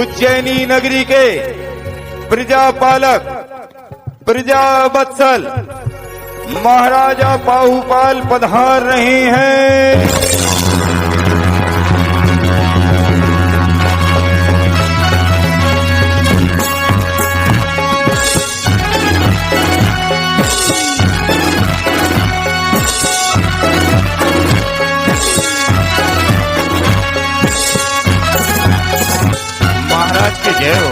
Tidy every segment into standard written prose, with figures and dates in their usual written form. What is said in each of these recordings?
उज्जैनी नगरी के प्रजापालक प्रजावत्सल महाराजा बाहुपाल पधार रहे हैं। महाराज की जय हो।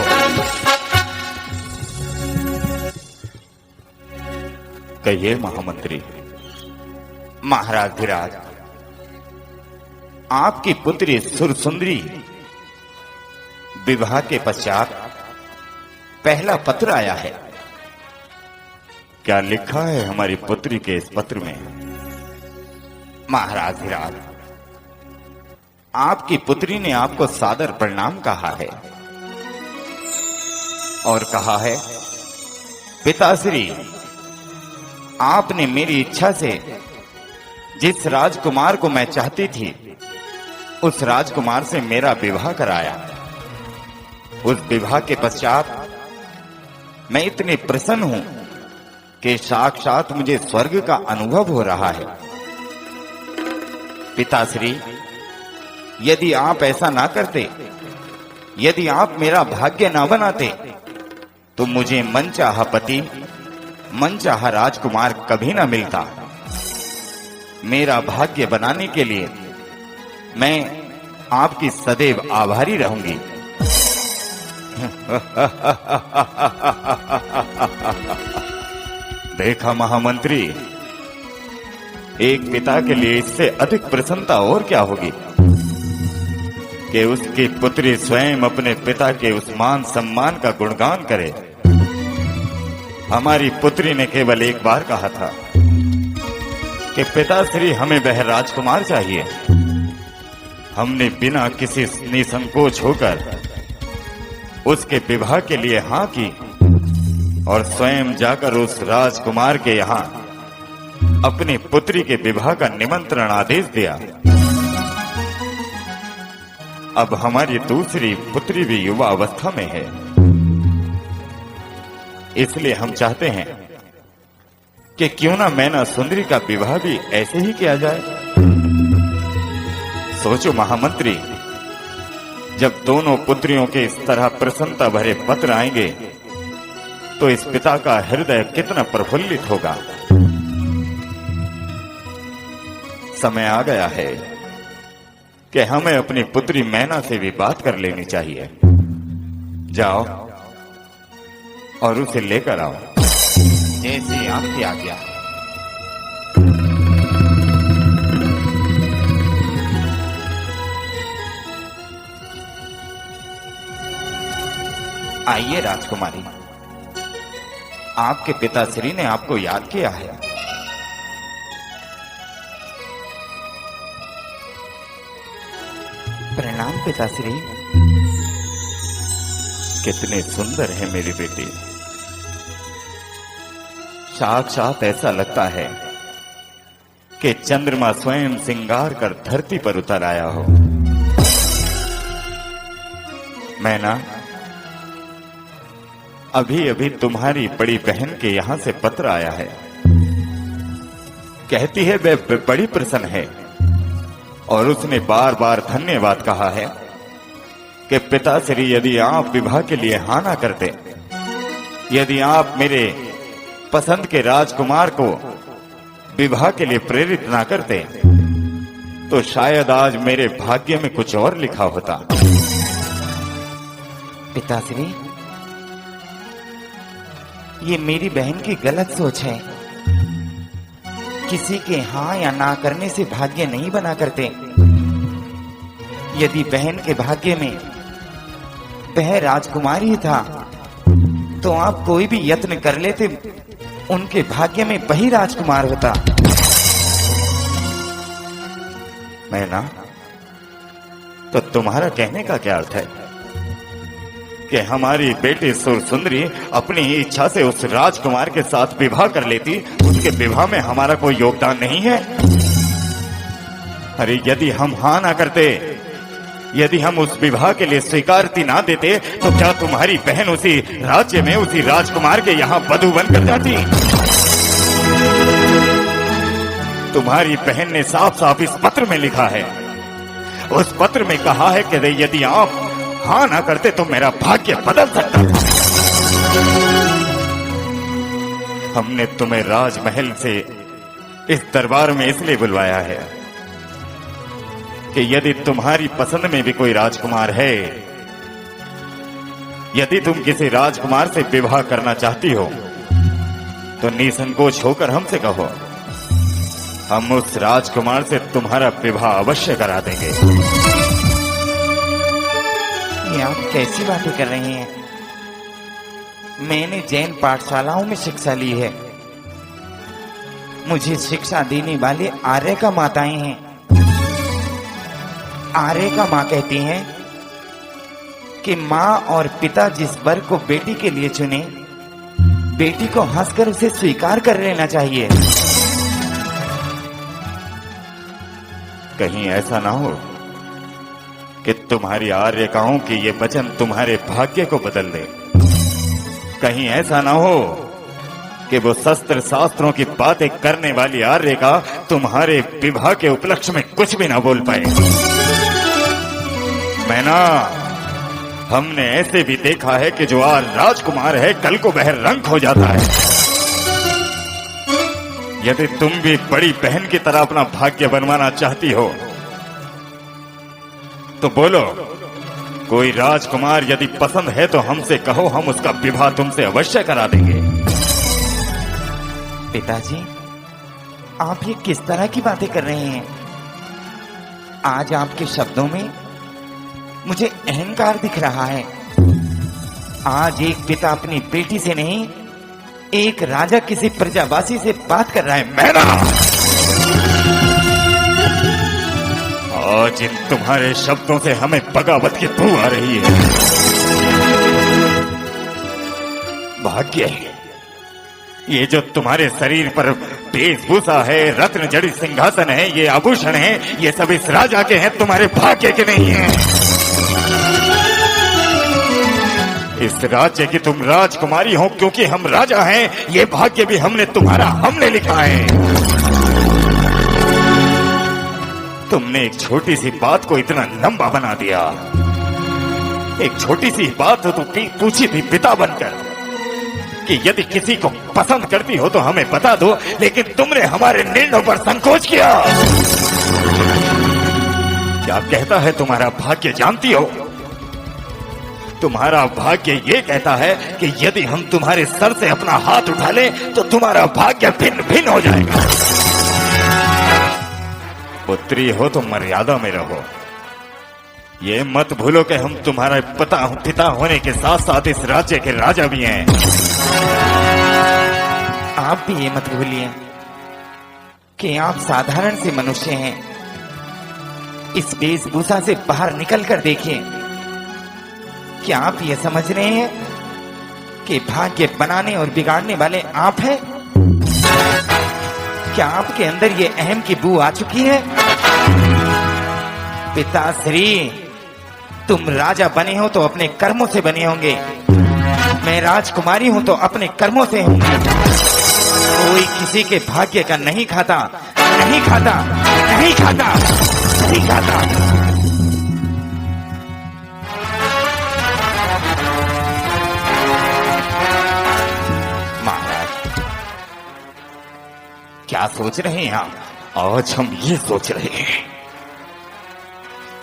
कहिए महामंत्री। महाराज धीराज, आपकी पुत्री सुरसुंदरी विवाह के पश्चात पहला पत्र आया है। क्या लिखा है हमारी पुत्री के इस पत्र में? महाराज धीराज, आपकी पुत्री ने आपको सादर प्रणाम कहा है और कहा है, पिताश्री, आपने मेरी इच्छा से जिस राजकुमार को मैं चाहती थी उस राजकुमार से मेरा विवाह कराया। उस विवाह के पश्चात मैं इतनी प्रसन्न हूं कि साक्षात मुझे स्वर्ग का अनुभव हो रहा है। पिताश्री, यदि आप ऐसा ना करते, यदि आप मेरा भाग्य ना बनाते, तो मुझे मनचाहा पति, मनचाहा राजकुमार कभी ना मिलता। मेरा भाग्य बनाने के लिए मैं आपकी सदैव आभारी रहूंगी। देखा महामंत्री, एक पिता के लिए इससे अधिक प्रसन्नता और क्या होगी कि उसकी पुत्री स्वयं अपने पिता के उस मान सम्मान का गुणगान करे। हमारी पुत्री ने केवल एक बार कहा था कि पिताश्री, हमें वह राजकुमार चाहिए। हमने बिना किसी निसंकोच होकर उसके विवाह के लिए हां की और स्वयं जाकर उस राजकुमार के यहां अपनी पुत्री के विवाह का निमंत्रण आदेश दिया। अब हमारी दूसरी पुत्री भी युवा अवस्था में है, इसलिए हम चाहते हैं कि क्यों ना मैना सुंदरी का विवाह भी ऐसे ही किया जाए। सोचो महामंत्री, जब दोनों पुत्रियों के इस तरह प्रसन्नता भरे पत्र आएंगे तो इस पिता का हृदय कितना प्रफुल्लित होगा। समय आ गया है कि हमें अपनी पुत्री मैना से भी बात कर लेनी चाहिए। जाओ और उसे लेकर आओ, जैसी आपकी आज्ञा। आइए राजकुमारी, आपके पिताश्री ने आपको याद किया है। प्रणाम पिताश्री। कितने सुंदर है मेरी बेटी। साक्षात ऐसा लगता है कि चंद्रमा स्वयं श्रृंगार कर धरती पर उतर आया हो। मैना, अभी अभी तुम्हारी बड़ी बहन के यहां से पत्र आया है। कहती है वह बड़ी प्रसन्न है और उसने बार बार धन्यवाद कहा है कि पिताश्री, यदि आप विवाह के लिए हाँ ना करते, यदि आप मेरे पसंद के राजकुमार को विवाह के लिए प्रेरित ना करते, तो शायद आज मेरे भाग्य में कुछ और लिखा होता। पिताश्री, ये मेरी बहन की गलत सोच है। किसी के हाँ या ना करने से भाग्य नहीं बना करते। यदि बहन के भाग्य में वह राजकुमार ही था, तो आप कोई भी यत्न कर लेते, उनके भाग्य में वही राजकुमार होता। मैना, तो तुम्हारा कहने का क्या अर्थ है कि हमारी बेटी सुरसुंदरी अपनी ही इच्छा से उस राजकुमार के साथ विवाह कर लेती, उसके विवाह में हमारा कोई योगदान नहीं है? अरे यदि हम हाँ ना करते, यदि हम उस विवाह के लिए स्वीकारती ना देते तो क्या तुम्हारी बहन उसी राज्य में उसी राजकुमार के यहाँ वधू बनकर जाती? तुम्हारी बहन ने साफ साफ इस पत्र में लिखा है, उस पत्र में कहा है कि यदि आप हाँ ना करते तो मेरा भाग्य बदल सकता था। हमने तुम्हें राजमहल से इस दरबार में इसलिए बुलवाया है कि यदि तुम्हारी पसंद में भी कोई राजकुमार है, यदि तुम किसी राजकुमार से विवाह करना चाहती हो तो निसंकोच होकर हमसे कहो, हम उस राजकुमार से तुम्हारा विवाह अवश्य करा देंगे। ये आप कैसी बातें कर रहे हैं? मैंने जैन पाठशालाओं में शिक्षा ली है, मुझे शिक्षा देने वाले आर्य का माताएं हैं। आर्य का मां कहती हैं कि मां और पिता जिस वर को बेटी के लिए चुने, बेटी को हंसकर उसे स्वीकार कर लेना चाहिए। कहीं ऐसा ना हो कि तुम्हारी आर्यकाओं की ये वचन तुम्हारे भाग्य को बदल दे। कहीं ऐसा ना हो कि वो शस्त्र शास्त्रों की बातें करने वाली आर्यका तुम्हारे विवाह के उपलक्ष्य में कुछ भी ना बोल पाए। मैना, हमने ऐसे भी देखा है कि जो आज राजकुमार है कल को वह रंक हो जाता है। यदि तुम भी बड़ी बहन की तरह अपना भाग्य बनवाना चाहती हो तो बोलो, कोई राजकुमार यदि पसंद है तो हमसे कहो, हम उसका विवाह तुमसे अवश्य करा देंगे। पिताजी, आप ये किस तरह की बातें कर रहे हैं? आज आपके शब्दों में मुझे अहंकार दिख रहा है। आज एक पिता अपनी बेटी से नहीं, एक राजा किसी प्रजावासी से बात कर रहा है। मैना, आज इन तुम्हारे शब्दों से हमें बगावत की बू आ रही है। भाग्य, ये जो तुम्हारे शरीर पर वेशभूषा है, रत्न जड़ित सिंहासन है, ये आभूषण है, ये सब इस राजा के हैं, तुम्हारे भाग्य के नहीं हैं। इस राज्य की तुम राजकुमारी हो क्योंकि हम राजा हैं, ये भाग्य भी हमने लिखा है। तुमने एक छोटी सी बात को इतना लंबा बना दिया। एक छोटी सी बात तो पूछी थी पिता बनकर कि यदि किसी को पसंद करती हो तो हमें बता दो, लेकिन तुमने हमारे निर्णय पर संकोच किया। क्या कहता है तुम्हारा भाग्य जानती हो? तुम्हारा भाग्य ये कहता है कि यदि हम तुम्हारे सर से अपना हाथ उठा लें तो तुम्हारा भाग्य भिन्न भिन्न हो जाएगा। पुत्री हो तो मर्यादा में रहो। ये मत भूलो कि हम तुम्हारे पिता होने के साथ साथ इस राज्य के राजा भी हैं। आप भी ये मत भूलिए कि आप साधारण से मनुष्य हैं। इस वेशभूषा से बाहर निकल कर देखिए। क्या आप ये समझ रहे हैं कि भाग्य बनाने और बिगाड़ने वाले आप हैं? क्या आपके अंदर ये अहम की बू आ चुकी है? पिताश्री, तुम राजा बने हो तो अपने कर्मों से बने होंगे, मैं राजकुमारी हूं तो अपने कर्मों से होंगी। कोई किसी के भाग्य का नहीं खाता, नहीं खाता, नहीं खाता, नहीं खाता। क्या सोच रहे हैं आप? आज हम ये सोच रहे हैं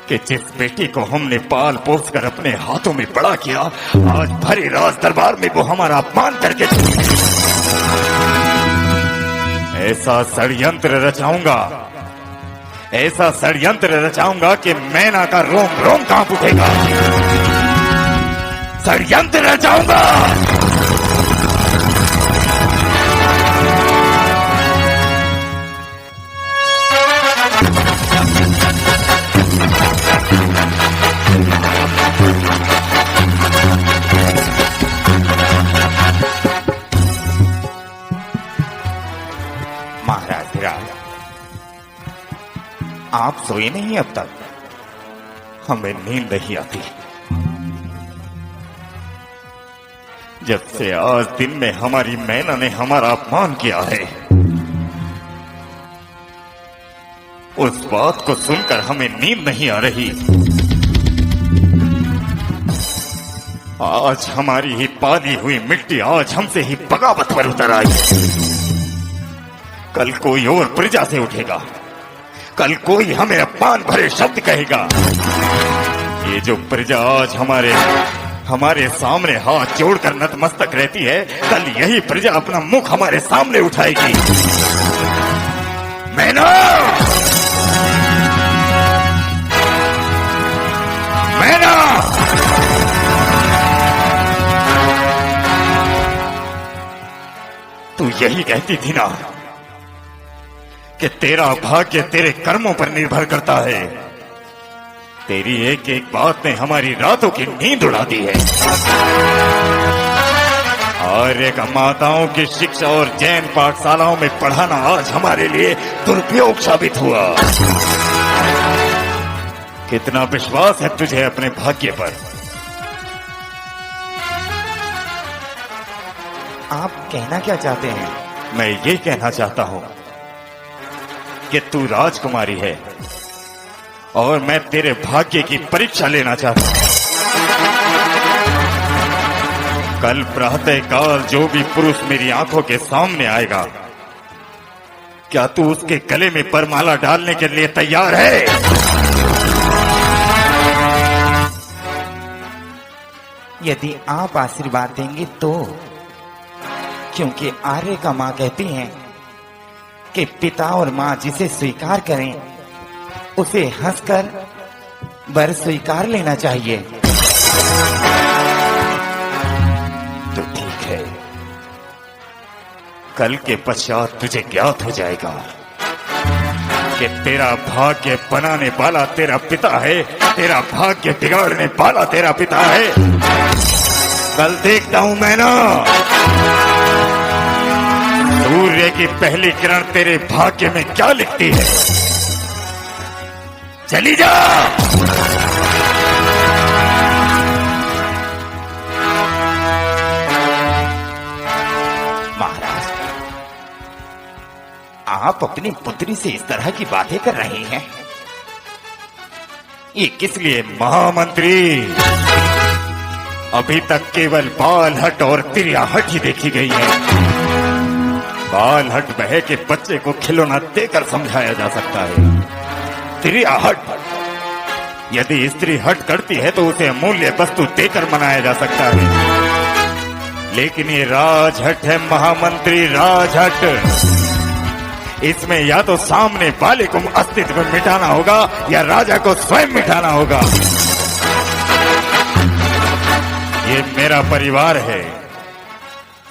कि जिस बेटी को हमने पाल पोस कर अपने हाथों में बड़ा किया, आज भरे राज दरबार में वो हमारा अपमान करके ऐसा षड्यंत्र रचाऊंगा, ऐसा षड्यंत्र रचाऊंगा कि मैना का रोम रोम कांप उठेगा। षड्यंत्र रचाऊंगा। आप सोए नहीं अब तक? हमें नींद नहीं आती। जब से आज दिन में हमारी मैना ने हमारा अपमान किया है, उस बात को सुनकर हमें नींद नहीं आ रही। आज हमारी ही पाली हुई मिट्टी आज हमसे ही बगावत पर उतर आई। कल कोई और प्रजा से उठेगा, कल कोई हमें अपमान भरे शब्द कहेगा। ये जो प्रजा आज हमारे सामने हाथ जोड़कर नतमस्तक रहती है, कल यही प्रजा अपना मुख हमारे सामने उठाएगी। मैना, मैना, तू यही कहती थी ना कि तेरा भाग्य तेरे कर्मों पर निर्भर करता है। तेरी एक एक बात ने हमारी रातों की नींद उड़ा दी है। और एक माताओं की शिक्षा और जैन पाठशालाओं में पढ़ाना आज हमारे लिए दुरुपयोग साबित हुआ। कितना विश्वास है तुझे अपने भाग्य पर? आप कहना क्या चाहते हैं? मैं ये कहना चाहता हूं कि तू राजकुमारी है और मैं तेरे भाग्य की परीक्षा लेना चाहता हूं। कल प्रातःकाल जो भी पुरुष मेरी आंखों के सामने आएगा, क्या तू उसके गले में वरमाला डालने के लिए तैयार है? यदि आप आशीर्वाद देंगे तो, क्योंकि आर्य का मां कहती हैं कि पिता और मां जिसे स्वीकार करें उसे हंसकर वर स्वीकार लेना चाहिए। तो ठीक है, कल के पश्चात तुझे ज्ञात हो जाएगा कि तेरा भाग्य बनाने वाला तेरा पिता है, तेरा भाग्य बिगाड़ने वाला तेरा पिता है। कल देखता हूं मैं ना, सूर्य की पहली किरण तेरे भाग्य में क्या लिखती है। चली जा। महाराज, आप अपनी पुत्री से इस तरह की बातें कर रहे हैं, ये किस लिए? महामंत्री, अभी तक केवल बालहट और तिरियाहट ही देखी गई है। बालहट बहे के बच्चे को खिलौना देकर समझाया जा सकता है। तिरियाहट, यदि स्त्री हट करती है तो उसे अमूल्य वस्तु देकर मनाया जा सकता है। लेकिन ये राजहट है महामंत्री, राजहट। इसमें या तो सामने वाले को अस्तित्व में मिटाना होगा या राजा को स्वयं मिटाना होगा। ये मेरा परिवार है।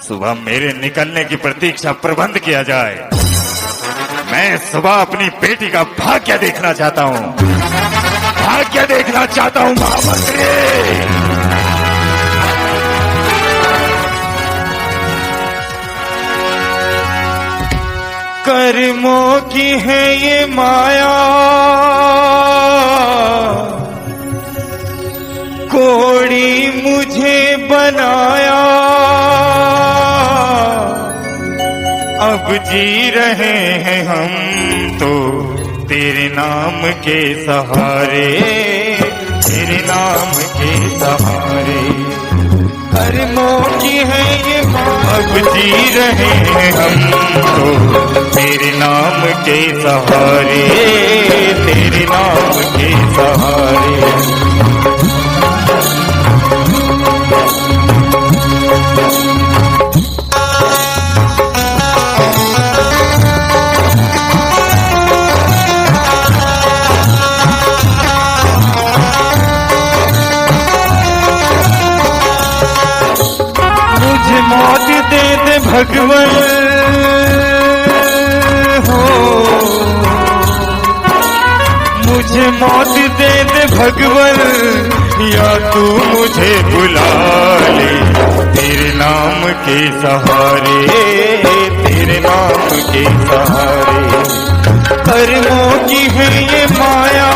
सुबह मेरे निकलने की प्रतीक्षा प्रबंध किया जाए। मैं सुबह अपनी बेटी का भाग्य देखना चाहता हूं, भाग्य देखना चाहता हूं महामंत्री। कर्मों की है ये माया, कोड़ी मुझे बनाया। अब जी रहे हैं हम तो तेरे नाम के सहारे, तेरे नाम के सहारे। कर्मों की है ये माया, अब जी रहे हैं हम तो तेरे नाम के सहारे, तेरे नाम के सहारे। मुझे मौत दे दे भगवन हो, मुझे मौत दे दे भगवन, या तू मुझे बुला ले तेरे नाम के सहारे, तेरे नाम के सहारे। कर्मों की है ये माया,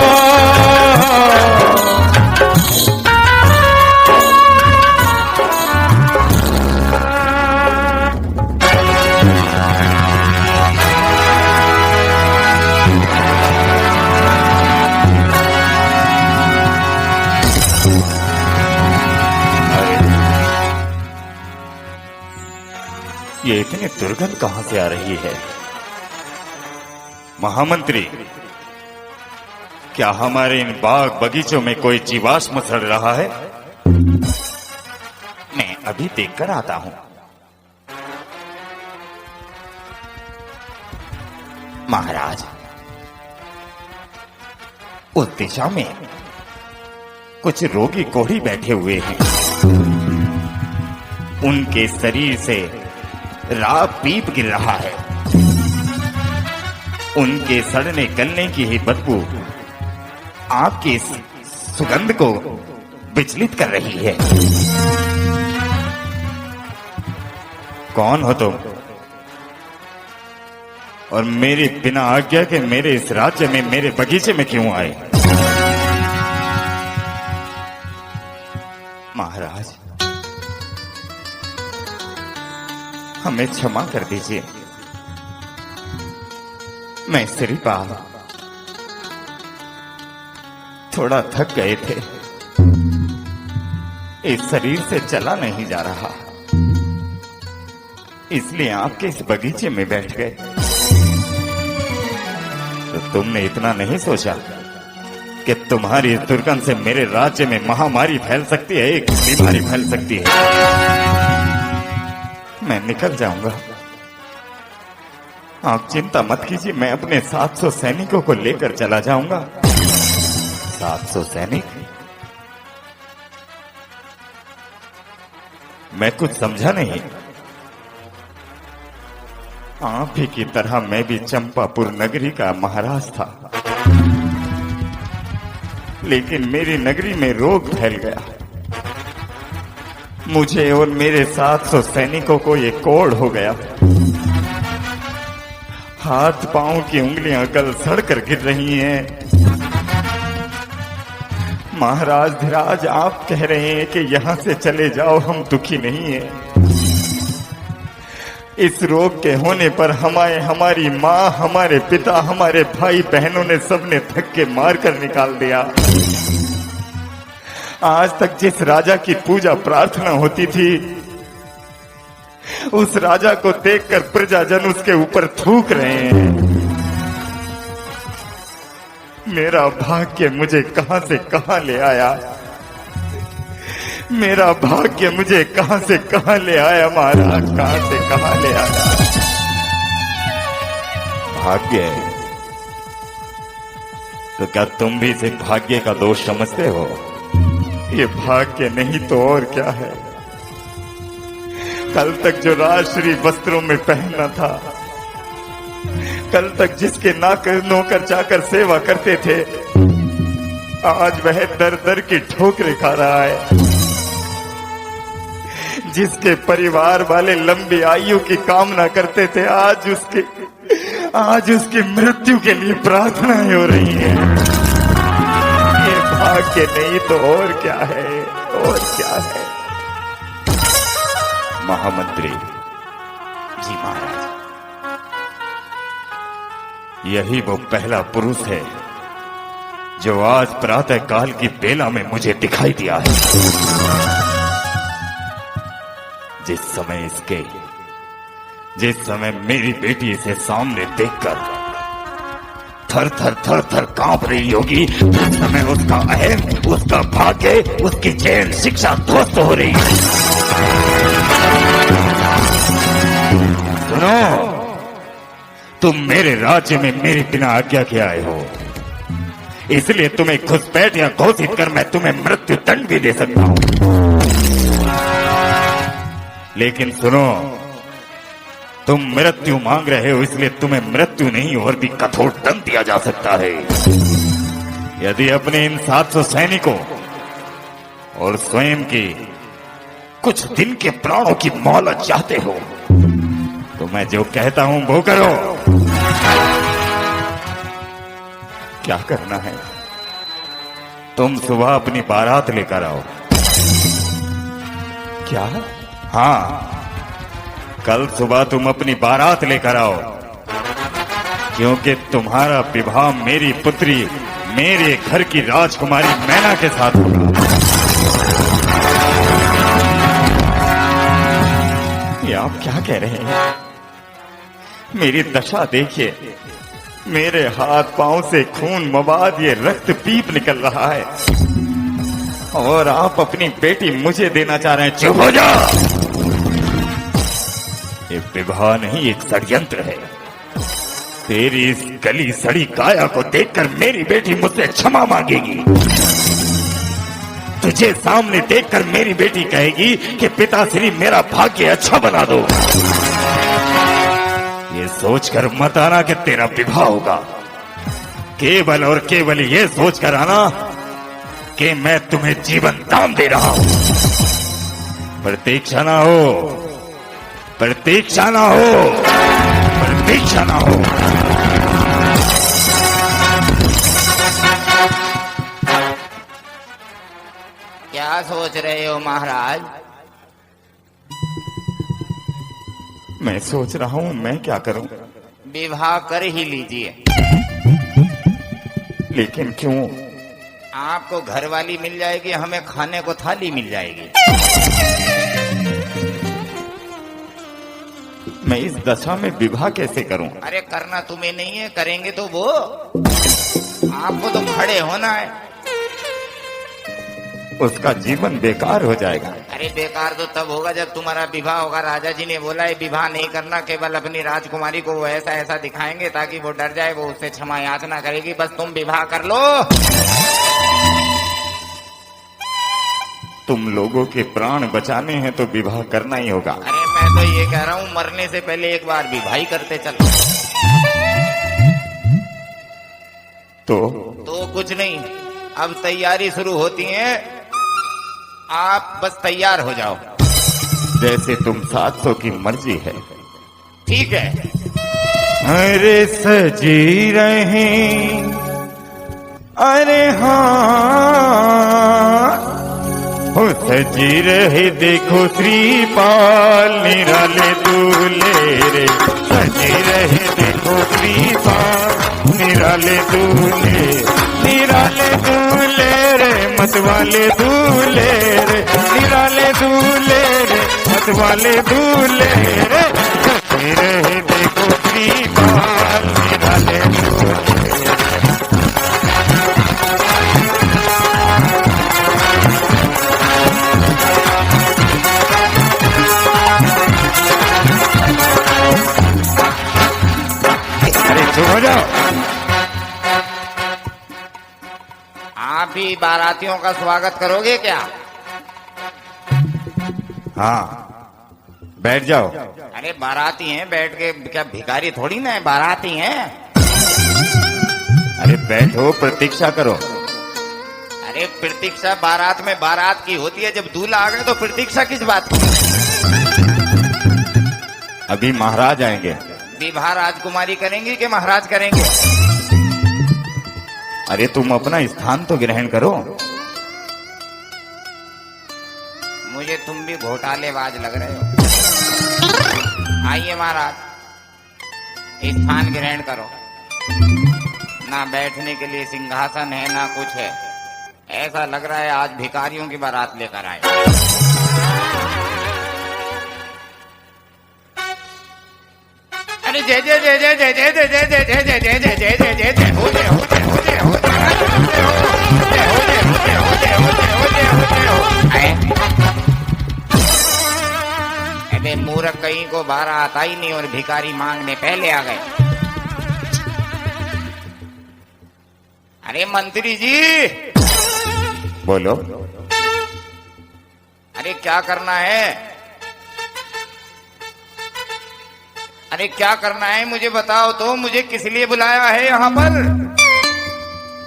ये इतनी दुर्गंध कहां से आ रही है? महामंत्री, क्या हमारे इन बाग बगीचों में कोई जीवाश्म सड़ रहा है? मैं अभी देखकर आता हूं। महाराज, उस दिशा में कुछ रोगी कोढ़ी बैठे हुए हैं। उनके शरीर से राख पीप गिर रहा है। उनके सड़ने गलने की ही बदबू आपकी इस सुगंध को विचलित कर रही है। कौन हो तुम? और मेरी बिना आज्ञा के मेरे इस राज्य में, मेरे बगीचे में क्यों आए? महाराज, हमें क्षमा कर दीजिए। मैं श्रीपाल थोड़ा थक गए थे, इस शरीर से चला नहीं जा रहा, इसलिए आपके इस बगीचे में बैठ गए। तो तुमने इतना नहीं सोचा कि तुम्हारी इस दुर्गंध से मेरे राज्य में महामारी फैल सकती है, एक बीमारी फैल सकती है? मैं निकल जाऊंगा, आप चिंता मत कीजिए। मैं अपने 700 सैनिकों को लेकर चला जाऊंगा। 700 सैनिक? मैं कुछ समझा नहीं। आप ही की तरह मैं भी चंपापुर नगरी का महाराज था, लेकिन मेरी नगरी में रोग फैल गया। मुझे और मेरे 700 सैनिकों को ये कोढ़ हो गया। हाथ पांव की उंगलियां गल सड़ कर गिर रही हैं। महाराज धीराज, आप कह रहे हैं कि यहां से चले जाओ, हम दुखी नहीं हैं। इस रोग के होने पर हमारी माँ, हमारे पिता, हमारे भाई बहनों ने सबने धक्के मारकर निकाल दिया। आज तक जिस राजा की पूजा प्रार्थना होती थी, उस राजा को देखकर प्रजाजन उसके ऊपर थूक रहे हैं। मेरा भाग्य मुझे कहां से कहां ले आया। मेरा भाग्य मुझे कहां से कहां ले आया महाराज, कहां से कहां ले आया। भाग्य? तो क्या तुम भी इसे भाग्य का दोष समझते हो? ये भाग्य नहीं तो और क्या है। कल तक जो राजश्री वस्त्रों में पहनना था, कल तक जिसके नौकर चाकर सेवा करते थे, आज वह दर दर की ठोकरें खा रहा है। जिसके परिवार वाले लंबी आयु की कामना करते थे, आज उसकी मृत्यु के लिए प्रार्थनाएं हो रही हैं। ये भाग्य नहीं तो और क्या है, और क्या है। महामंत्री जी महाराज, यही वो पहला पुरुष है जो आज प्रातः काल की बेला में मुझे दिखाई दिया है। जिस समय मेरी बेटी इसे सामने देखकर थर थर कांप रही होगी, उस समय उसका अहम, उसका भाग्य, उसकी चैन शिक्षा ध्वस्त हो रही है। सुनो, तुम मेरे राज्य में मेरे बिना आज्ञा के आए हो, इसलिए तुम्हें घुसपैठ या घोषित कर मैं तुम्हें मृत्यु दंड भी दे सकता हूं। लेकिन सुनो, तुम मृत्यु मांग रहे हो, इसलिए तुम्हें मृत्यु नहीं और भी कठोर दंड दिया जा सकता है। यदि अपने इन 700 सैनिकों और स्वयं की कुछ दिन के प्राणों की मोहलत चाहते हो, तो मैं जो कहता हूं वो करो। क्या करना है? तुम सुबह अपनी बारात लेकर आओ। क्या? हाँ, कल सुबह तुम अपनी बारात लेकर आओ, क्योंकि तुम्हारा विवाह मेरी पुत्री, मेरे घर की राजकुमारी मैना के साथ होगा। ये आप क्या कह रहे हैं? मेरी दशा देखिए, मेरे हाथ पांव से खून मवाद ये रक्त पीप निकल रहा है, और आप अपनी बेटी मुझे देना चाह रहे हैं। चुप हो जा! ये विवाह नहीं, एक षड्यंत्र है। तेरी इस गली सड़ी काया को देखकर मेरी बेटी मुझसे क्षमा मांगेगी। तुझे सामने देखकर मेरी बेटी कहेगी कि पिताश्री मेरा भाग्य अच्छा बना दो। ये सोचकर मत आना कि तेरा विवाह होगा। केवल और केवल ये सोचकर आना कि मैं तुम्हें जीवन दान दे रहा हूं। प्रतीक्षा ना हो, प्रतीक्षा ना हो, प्रतीक्षा ना हो। क्या सोच रहे हो महाराज? मैं सोच रहा हूं मैं क्या करूं। विवाह कर ही लीजिए। लेकिन क्यों? आपको घरवाली मिल जाएगी, हमें खाने को थाली मिल जाएगी। मैं इस दशा में विवाह कैसे करूं? अरे करना तुम्हें नहीं है, करेंगे तो वो। आपको तो खड़े होना है। उसका जीवन बेकार हो जाएगा। अरे बेकार तो तब होगा जब तुम्हारा विवाह होगा। राजा जी ने बोला है विवाह नहीं करना, केवल अपनी राजकुमारी को वो ऐसा ऐसा दिखाएंगे ताकि वो डर जाए, वो उससे क्षमा याचना करेगी। बस तुम विवाह कर लो। तुम लोगों के प्राण बचाने हैं तो विवाह करना ही होगा। अरे मैं तो ये कह रहा हूँ मरने से पहले एक बार विवाह ही करते चलो। तो कुछ नहीं, अब तैयारी शुरू होती है, आप बस तैयार हो जाओ। जैसे तुम 700 की मर्जी है। ठीक है। अरे सजी रहे, अरे हाँ, हो सजी रहे देखो श्रीपाल निराले दूल्हे रे। सजी रहे देखो श्रीपाल निराले दूल्हे, निराले दूल्हे रे मतवाले दूल्हे रे, निराले दूल्हे रे मतवाले दूल्हे रे। सजी रहे देखो श्रीपाल निराले दूल्हे। अरे चुप हो जाओ। आप ही बारातियों का स्वागत करोगे क्या? हाँ, बैठ जाओ। अरे बाराती हैं, बैठ के क्या भिखारी थोड़ी ना है, बाराती हैं। अरे बैठो, प्रतीक्षा करो। अरे प्रतीक्षा बारात में बारात की होती है, जब दूल्हा आ गए तो प्रतीक्षा किस बात की? अभी महाराज आएंगे। विवाह राजकुमारी करेंगी कि महाराज करेंगे? अरे तुम अपना स्थान तो ग्रहण करो। मुझे तुम भी घोटालेबाज लग रहे हो। आइए महाराज, स्थान ग्रहण करो। ना बैठने के लिए सिंहासन है ना कुछ है। ऐसा लग रहा है आज भिखारियों की बारात लेकर आए। अरे जय जय जय जय जय जय जय जय जय जय जय जय जय जय जय जय जय हो जय हो जय हो जय हो अरे मूर्ख कहीं को बारात आई नहीं और भिखारी मांगने पहले आ गए। अरे मंत्री जी बोलो। अरे क्या करना है? अरे क्या करना है मुझे बताओ तो। मुझे किस लिए बुलाया है यहाँ पर?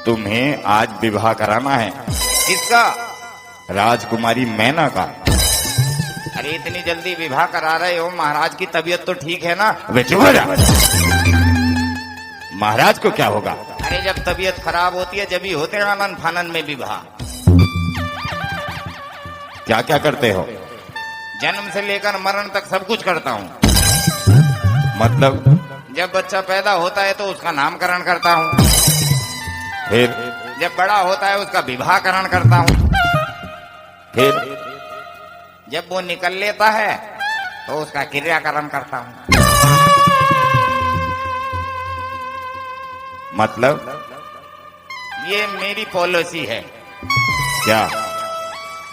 तुम्हें आज विवाह कराना है। किसका? राजकुमारी मैना का। अरे इतनी जल्दी विवाह करा रहे हो? महाराज की तबीयत तो ठीक है ना? वे चुप हो जा। महाराज को क्या होगा? अरे जब तबीयत खराब होती है जब ही होते हैं आनंद फानन में विवाह। क्या क्या करते हो? जन्म से लेकर मरण तक सब कुछ करता हूँ। मतलब? जब बच्चा पैदा होता है तो उसका नामकरण करता हूँ। फिर? जब बड़ा होता है उसका विवाहकरण करता हूँ। फिर? जब वो निकल लेता है तो उसका क्रियाकर्म करता हूं। मतलब ये मेरी पॉलिसी है, क्या?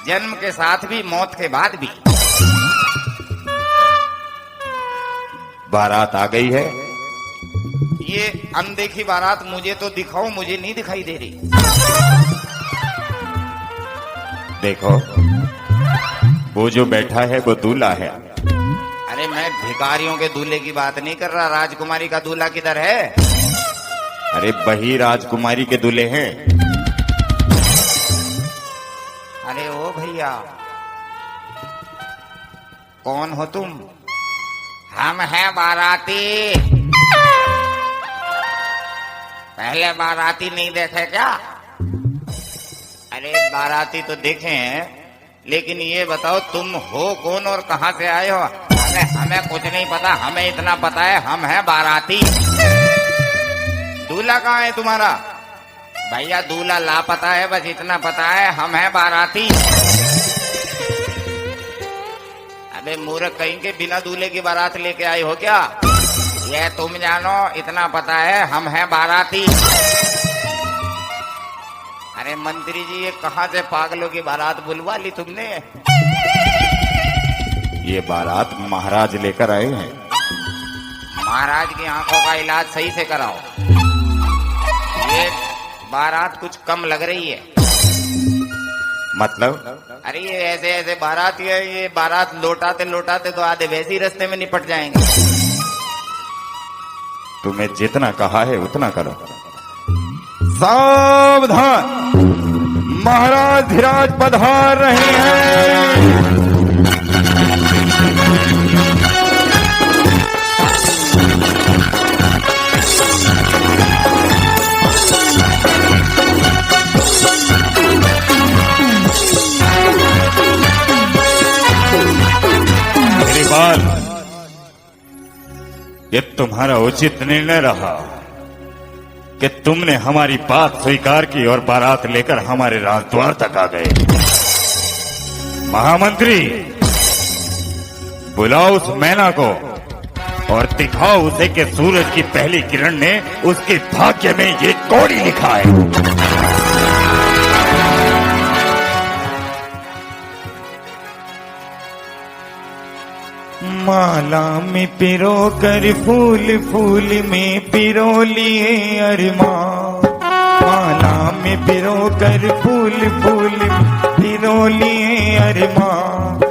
जन्म के साथ भी मौत के बाद भी। बारात आ गई है। ये अनदेखी बारात मुझे तो दिखाओ, मुझे नहीं दिखाई दे रही। देखो, वो जो बैठा है वो दूल्हा है। अरे मैं भिखारियों के दूल्हे की बात नहीं कर रहा, राजकुमारी का दूल्हा किधर है? अरे वही राजकुमारी के दूल्हे हैं। अरे ओ भैया, कौन हो तुम? हम हैं बाराती। पहले बाराती नहीं देखे क्या? अरे बाराती तो देखे हैं, लेकिन ये बताओ तुम हो कौन और कहां से आए हो? हमें कुछ नहीं पता, हमें इतना पता है हम हैं बाराती। दूल्हा कहाँ है तुम्हारा? भैया दूल्हा लापता है, बस इतना पता है हम हैं बाराती। अबे मूर्ख कहीं के, बिना दूल्हे की बारात लेके आए हो क्या? ये तुम जानो, इतना पता है हम हैं बाराती। अरे मंत्री जी, ये कहां से पागलों की बारात बुलवा ली तुमने? ये बारात महाराज लेकर आए हैं। महाराज की आंखों का इलाज सही से कराओ। ये बारात कुछ कम लग रही है। मतलब? अरे ये ऐसे ऐसे बारात है, ये बारात लौटाते लौटाते तो आधे वैसे ही रास्ते में निपट जाएंगे। तुम्हें जितना कहा है उतना करो। सावधान, महाराज धीराज पधार रहे हैं। मेरे बाल, ये तुम्हारा उचित निर्णय रहा कि तुमने हमारी बात स्वीकार की और बारात लेकर हमारे राजद्वार तक आ गए। महामंत्री, बुलाओ उस मैना को और दिखाओ उसे कि सूरज की पहली किरण ने उसके भाग्य में ये कौड़ी लिखा है। माला में पिरो कर फूल, फूल में पिरो लिए अरमान। माला में पिरो कर फूल, फूल में पिरो लिए अरमान।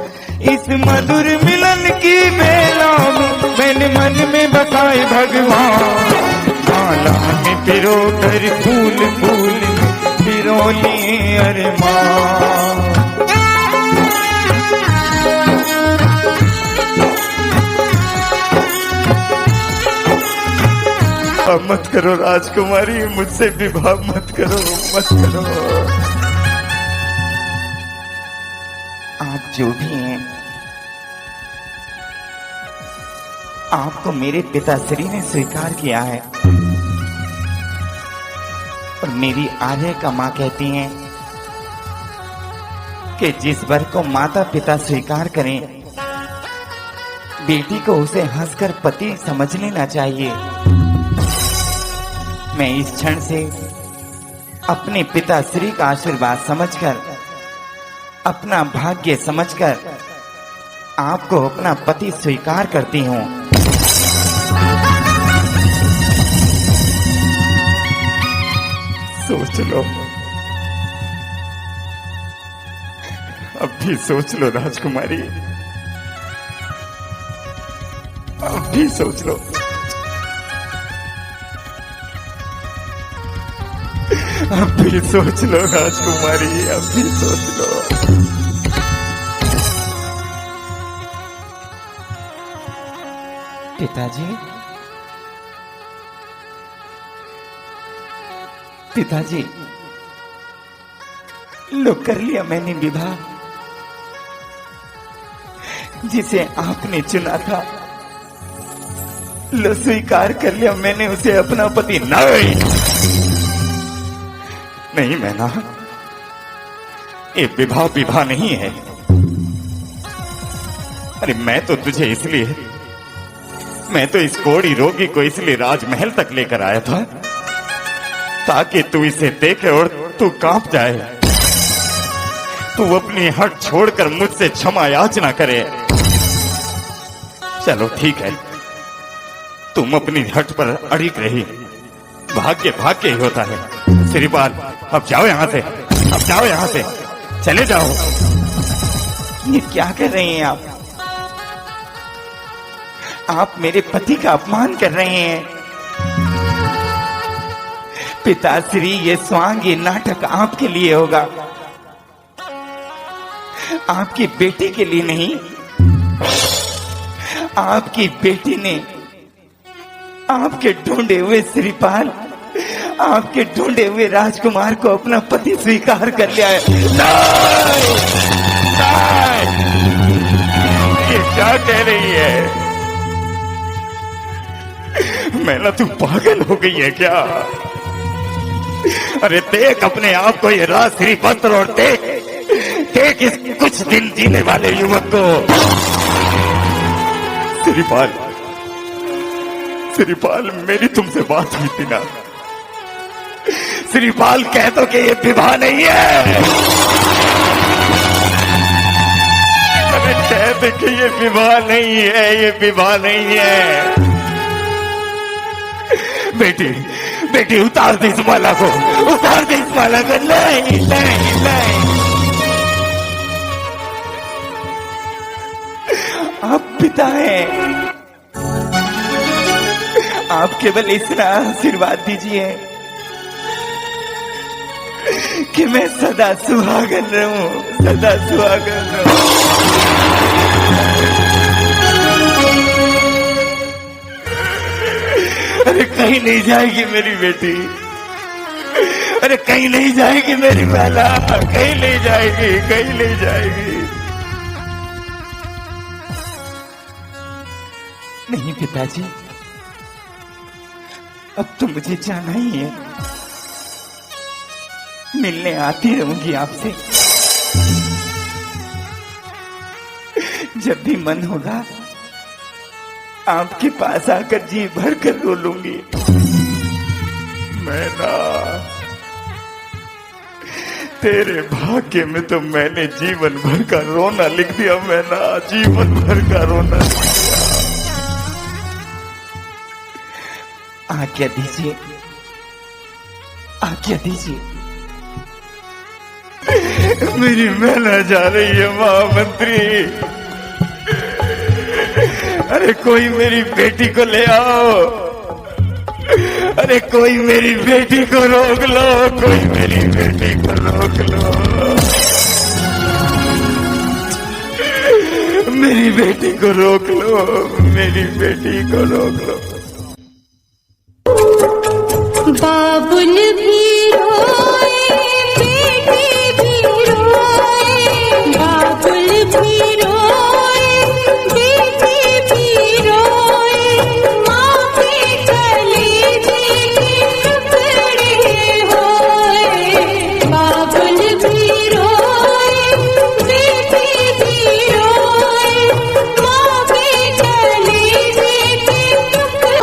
इस मधुर मिलन की बेला में मैंने मन में बसाए भगवान। माला में पिरो कर फूल, फूल में पिरो लिए अरमान। मत करो राजकुमारी, मुझसे विवाह मत करो, मत करो। आप जो भी हैं, आपको मेरे पिताश्री ने स्वीकार किया है और मेरी आर्य का मां कहती हैं कि जिस वर को माता पिता स्वीकार करें, बेटी को उसे हंसकर पति समझ लेना चाहिए। मैं इस क्षण से अपने पिताश्री का आशीर्वाद समझकर, अपना भाग्य समझकर आपको अपना पति स्वीकार करती हूँ। सोच लो, अब भी सोच लो राजकुमारी, अब भी सोच लो। अब भी सोच लो राजकुमारी, अब भी सोच लो। पिताजी, पिताजी, लो कर लिया मैंने विवाह। जिसे आपने चुना था, लो स्वीकार कर लिया मैंने उसे अपना पति। नहीं, नहीं मैना, ये विवाह विवाह नहीं है। अरे मैं तो इस कोढ़ी रोगी को इसलिए राजमहल तक लेकर आया था ताकि तू इसे देखे और तू कांप जाए, तू अपनी हट छोड़कर मुझसे क्षमा याचना करे। चलो ठीक है, तुम अपनी हट पर अड़िग रही, भाग्य भाग्य ही होता है। श्रीपाल, अब जाओ यहां से, अब जाओ यहां से, चले जाओ। ये क्या कर रहे हैं आप? आप मेरे पति का अपमान कर रहे हैं। पिताश्री, ये स्वांग, ये नाटक आपके लिए होगा, आपकी बेटी के लिए नहीं। आपकी बेटी ने आपके ढूंढे हुए श्रीपाल, आपके ढूंढे हुए राजकुमार को अपना पति स्वीकार कर लिया है। नहीं! ये क्या कह रही है? मैना, तू पागल हो गई है क्या? अरे देख अपने आप को, ये राज श्रीपत्र, और देख इस कुछ दिन जीने वाले युवक को। श्रीपाल, मेरी तुमसे बात हुई थी ना। श्रीपाल, कह दो कि ये विवाह नहीं है। अरे कह दे कि ये विवाह नहीं है, ये विवाह नहीं है। बेटी उतार दे इस माला को, उतार दे इस माला को। नहीं नहीं नहीं, आप पिता हैं, आप केवल इतना आशीर्वाद दीजिए कि मैं सदा सुहागन रहूं, सदा सुहागन रहूं। अरे कहीं नहीं जाएगी मेरी बेटी, अरे कहीं नहीं जाएगी मेरी माला, कहीं नहीं जाएगी, कहीं नहीं जाएगी। नहीं पिताजी, अब तो मुझे जाना ही है। मिलने आती रहूंगी आपसे, जब भी मन होगा आपके पास आकर जी भर कर रो लूंगी। मैना, तेरे भाग्य में तो मैंने जीवन भर का रोना लिख दिया। मैना, जीवन भर का रोना लिख दिया। आज्ञा दीजिए, आज्ञा दीजिए। मेरी मैना जा रही है महामंत्री। अरे कोई मेरी बेटी को ले आओ, अरे कोई मेरी बेटी को रोक लो, कोई मेरी बेटी को रोक लो। मेरी बेटी को रोक लो, मेरी बेटी को रोक लो। बाबुल भी रोए, बेटी भी रोए, बाबुल भी रोए, बेटी भी रोए, माँ के कलेजे के टुकड़े होए। बाबुल भी रोए, बेटी भी रोए, माँ के कलेजे के टुकड़े।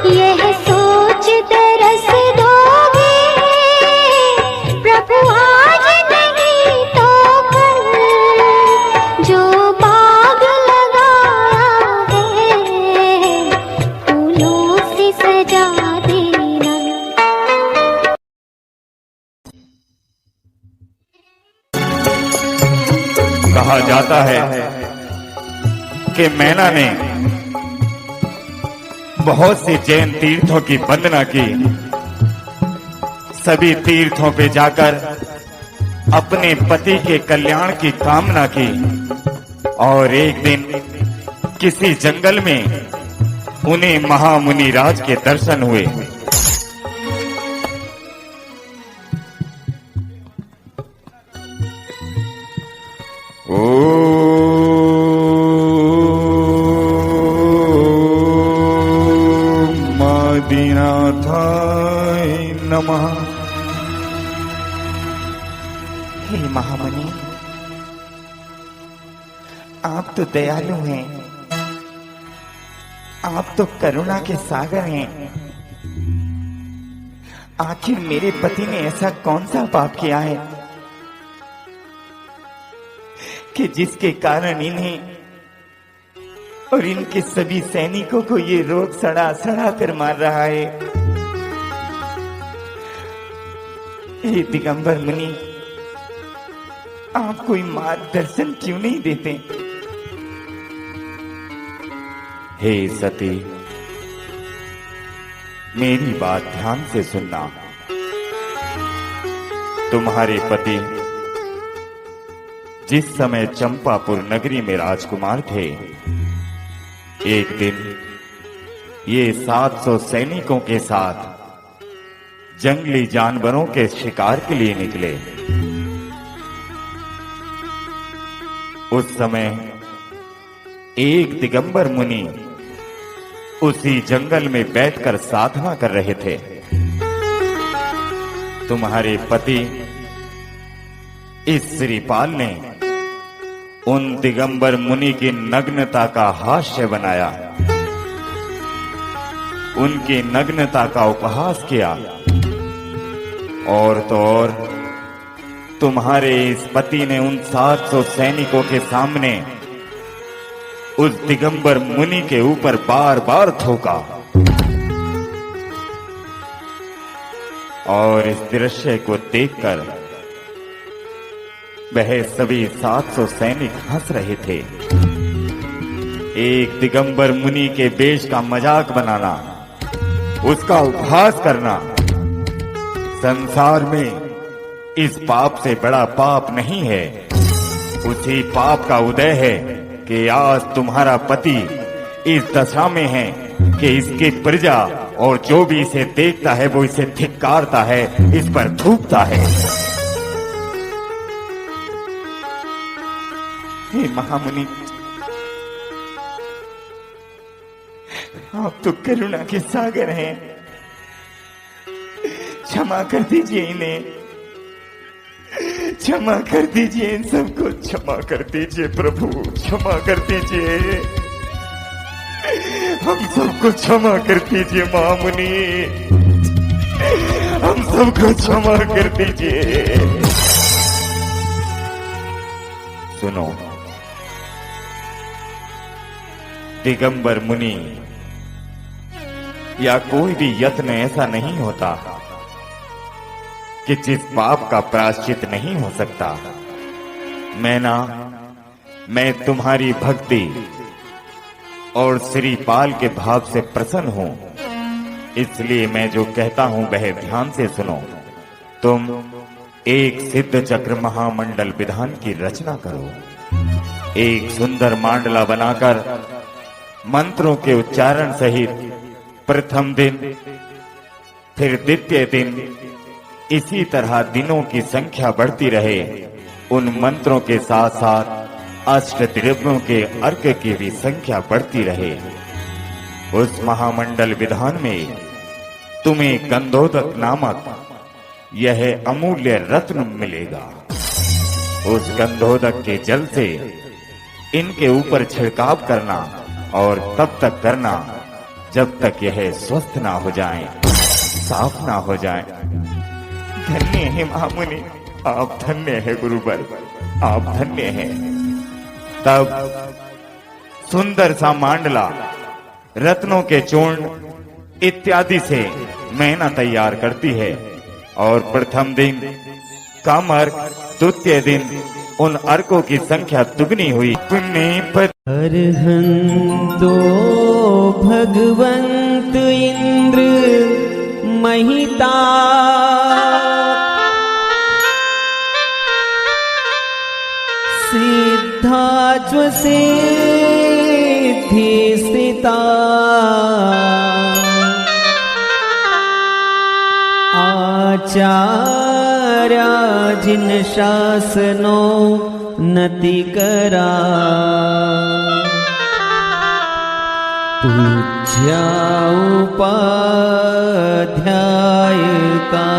यह सोच तरस दोगे प्रभु, आज नहीं तो कल, जो बाग लगाया है फूलों से सजा देना। कहा जाता है कि मैना ने बहुत से जैन तीर्थों की वंदना की, सभी तीर्थों पे जाकर अपने पति के कल्याण की कामना की, और एक दिन किसी जंगल में उन्हें महामुनि राज के दर्शन हुए। आदिनाथाय नमः। आप तो दयालु हैं, आप तो करुणा के सागर हैं। आखिर मेरे पति ने ऐसा कौन सा पाप किया है कि जिसके कारण इन्हें और इनके सभी सैनिकों को ये रोग सड़ा सड़ा कर मार रहा है। हे दिगंबर मुनि, आप कोई मार्गदर्शन क्यों नहीं देते? हे सती, मेरी बात ध्यान से सुनना। तुम्हारे पति जिस समय चंपापुर नगरी में राजकुमार थे, एक दिन ये 700 सैनिकों के साथ जंगली जानवरों के शिकार के लिए निकले। उस समय एक दिगंबर मुनि उसी जंगल में बैठकर साधना कर रहे थे। तुम्हारे पति इस श्रीपाल ने उन दिगंबर मुनि की नग्नता का हास्य बनाया, उनकी नग्नता का उपहास किया, और तो और तुम्हारे इस पति ने उन 700 सैनिकों के सामने उस दिगंबर मुनि के ऊपर बार बार थूका। और इस दृश्य को देखकर वह सभी 700 सैनिक हंस रहे थे। एक दिगंबर मुनि के वेश का मजाक बनाना, उसका उपहास करना, संसार में इस पाप से बड़ा पाप नहीं है। उसी पाप का उदय है कि आज तुम्हारा पति इस दशा में है कि इसकी प्रजा और जो भी इसे देखता है वो इसे धिक्कारता है, इस पर थूकता है। हे महामुनि, आप तो करुणा के सागर हैं, क्षमा कर दीजिए इन्हें, क्षमा कर दीजिए इन सबको, क्षमा कर दीजिए प्रभु, क्षमा कर दीजिए, हम सबको क्षमा कर दीजिए महामुनि, हम सबको क्षमा कर दीजिए। सुनो, दिगंबर मुनि या कोई भी यत्न ऐसा नहीं होता कि जिस पाप का प्रायश्चित नहीं हो सकता। मैं तुम्हारी भक्ति और श्रीपाल के भाव से प्रसन्न हूं, इसलिए मैं जो कहता हूं वह ध्यान से सुनो। तुम एक सिद्ध चक्र महामंडल विधान की रचना करो। एक सुंदर मांडला बनाकर मंत्रों के उच्चारण सहित प्रथम दिन, फिर द्वितीय दिन, इसी तरह दिनों की संख्या बढ़ती रहे। उन मंत्रों के साथ साथ अष्ट द्रव्यों के अर्घ की भी संख्या बढ़ती रहे। उस महामंडल विधान में तुम्हें गंधोदक नामक यह अमूल्य रत्न मिलेगा। उस गंधोदक के जल से इनके ऊपर छिड़काव करना और तब तक करना जब तक यह स्वस्थ ना हो जाएं, साफ ना हो जाएं। धन्य है महामुनि, आप धन्य है गुरुवर, आप धन्य हैं। तब सुंदर सा मांडला रत्नों के चूर्ण इत्यादि से मैना तैयार करती है और प्रथम दिन कम अर्घ, द्वितीय दिन उन अर्घों की संख्या दुगनी हुई। अर्हन्तो भगवन्त इंद्र महिता सिद्धा सिद्धि स्थिता आचार्या जिन शासनो नति करा पूज्या उपाध्याय का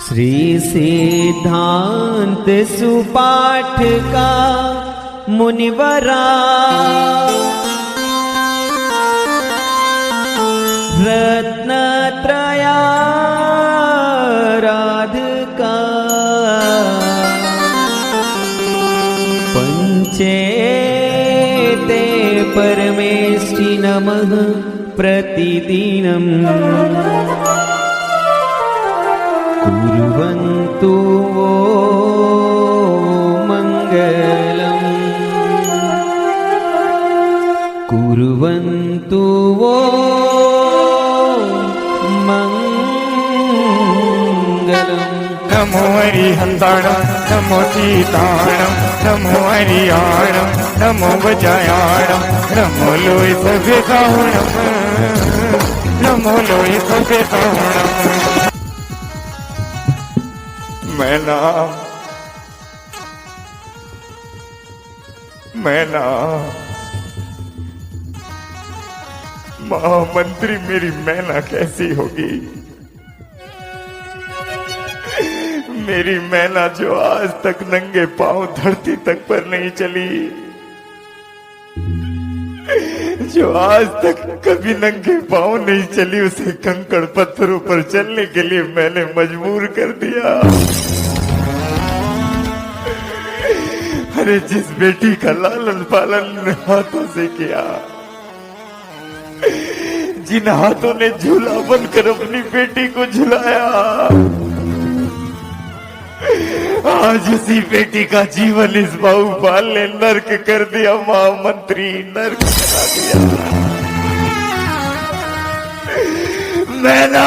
श्री सिद्धांत सुपाठ का मुनिवरा रत्नत्रयाराधका पंचेते परमेष्टि नमः प्रतिदिनम् कुर्वन्तु वो मङ्गलम् कुर्वन्तु वो मङ्गलम् नमो हरिहन्ताणं नमो सीताणं नमो हरियाणं नमो वजायाणं नमो लोय सभ्यताणं नमो लोय सभ्यताणं। मैना महामंत्री मेरी मैना कैसी होगी? मेरी मैना जो आज तक नंगे पांव धरती तक पर नहीं चली, जो आज तक कभी नंगे पांव नहीं चली, उसे कंकड़ पत्थरों पर चलने के लिए मैंने मजबूर कर दिया। अरे जिस बेटी का लालन पालन हाथों से किया, जिन हाथों ने झूला बनकर अपनी बेटी को झुलाया, आज उसी बेटी का जीवन इस बाहुपाल ने नर्क कर दिया। महामंत्री नर्क बना दिया। मैना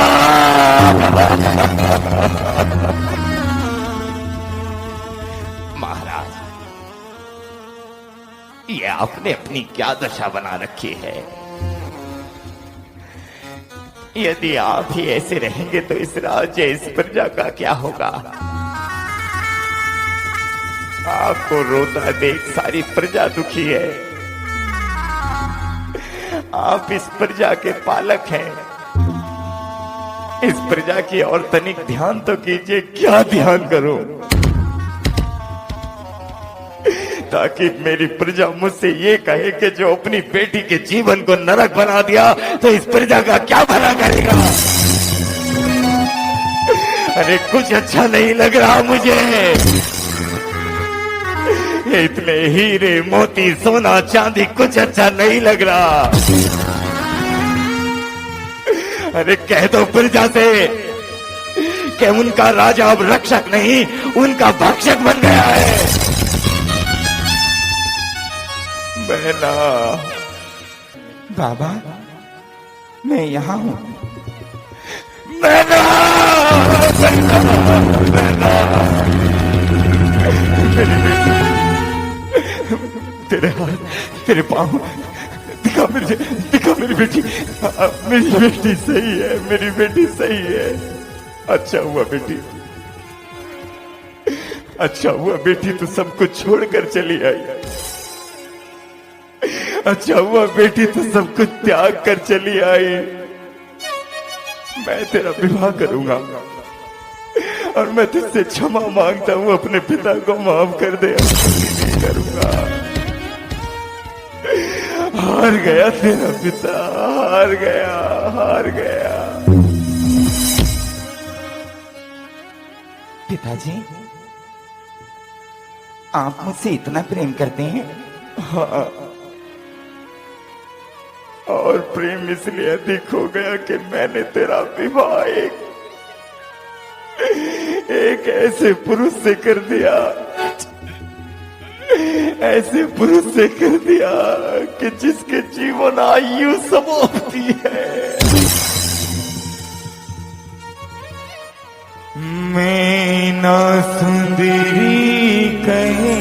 महाराज, ये आपने अपनी क्या दशा बना रखी है? यदि आप ही ऐसे रहेंगे तो इस राज्य, इस प्रजा का क्या होगा? आपको रोता देख सारी प्रजा दुखी है। आप इस प्रजा के पालक हैं। इस प्रजा की और तनिक ध्यान तो कीजिए। क्या ध्यान करूं? ताकि मेरी प्रजा मुझसे ये कहे कि जो अपनी बेटी के जीवन को नरक बना दिया, तो इस प्रजा का क्या भला करेगा? अरे कुछ अच्छा नहीं लग रहा मुझे। इतने हीरे मोती सोना चांदी कुछ अच्छा नहीं लग रहा। अरे कह दो प्रजा से कि उनका राजा अब रक्षक नहीं, उनका भक्षक बन गया है। मैना बाबा, मैं यहाँ हूँ। मैना मेरी बेटी, तेरे हाथ, तेरे पाँव दिखा मेरी बेटी। मेरी बेटी सही है, मेरी बेटी सही है। अच्छा हुआ बेटी, अच्छा हुआ बेटी, तू सब कुछ छोड़कर चली आई। अच्छा हुआ बेटी, तू सब कुछ त्याग कर चली आई। मैं तेरा विवाह करूंगा और मैं तुझसे क्षमा मांगता हूँ। अपने पिता को माफ कर दे। नहीं करूंगा। हार गया तेरा पिता, हार गया, हार गया। पिताजी, आप मुझसे इतना प्रेम करते हैं? हाँ, और प्रेम इसलिए अधिक हो गया कि मैंने तेरा विवाह एक ऐसे पुरुष से कर दिया, ऐसे पुरुष से कर दिया कि जिसके जीवन आयु समाप्ति है। मैना सुंदरी कहे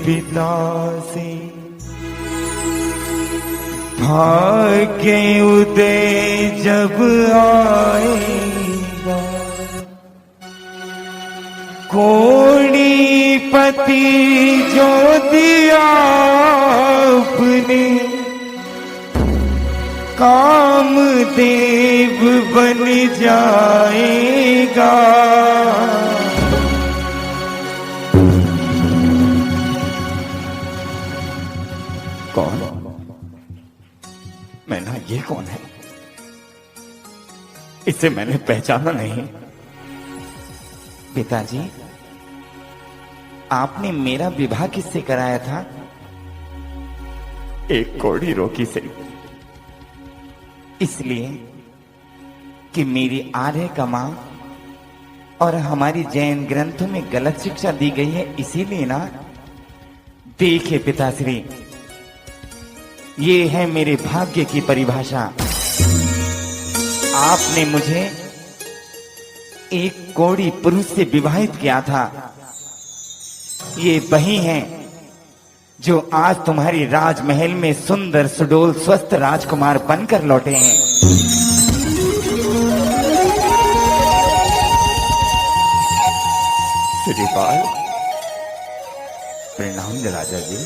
पिता से, भाग्य उदय जब आएगा, कोड़ीपति जो दिया आपने, कामदेव बन जाएगा। कौन? मैना, ये कौन है? इसे मैंने पहचाना नहीं। पिताजी, आपने मेरा विवाह किससे कराया था? एक कोढ़ी रोगी से। इसलिए कि मेरी आर्य का मां और हमारी जैन ग्रंथों में गलत शिक्षा दी गई है, इसीलिए ना। देखिए पिताश्री, ये है मेरे भाग्य की परिभाषा। आपने मुझे एक कोढ़ी पुरुष से विवाहित किया था। ये वही हैं जो आज तुम्हारी राजमहल में सुंदर सुडोल स्वस्थ राजकुमार बनकर लौटे हैं। श्रीपाल, प्रणाम राजा जी।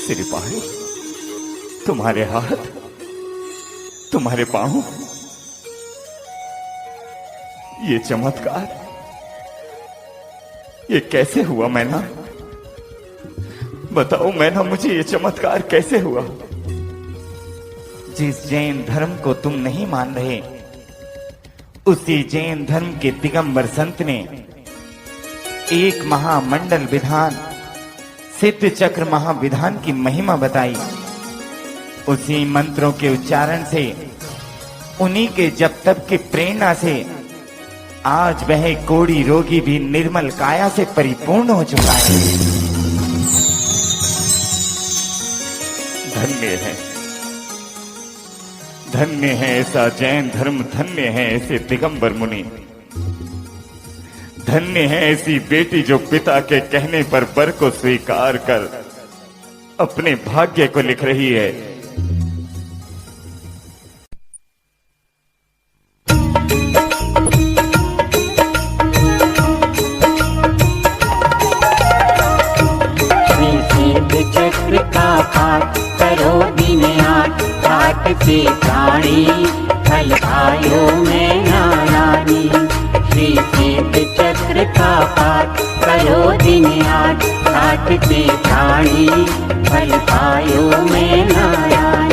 श्रीपाल, तुम्हारे हाथ, तुम्हारे पांव, ये चमत्कार, ये कैसे हुआ मैना? बताओ मैना, मुझे ये चमत्कार कैसे हुआ? जिस जैन धर्म को तुम नहीं मान रहे, उसी जैन धर्म के दिगंबर संत ने एक महामंडल विधान, सिद्ध चक्र महाविधान की महिमा बताई। उसी मंत्रों के उच्चारण से, उन्हीं के जप तप की प्रेरणा से आज वह कोढ़ी रोगी भी निर्मल काया से परिपूर्ण हो चुका है। धन्य है, धन्य है ऐसा जैन धर्म, धन्य है ऐसे दिगंबर मुनि, धन्य है ऐसी बेटी जो पिता के कहने पर वर को स्वीकार कर अपने भाग्य को लिख रही है। चक्र का पाठ करो दिन 8, पाठ से प्राणी फल पायो में नारायणी। श्री सिद्ध चक्र का पाठ करो दिन 8, पाठ से प्राणी फल पायो में नारायणी।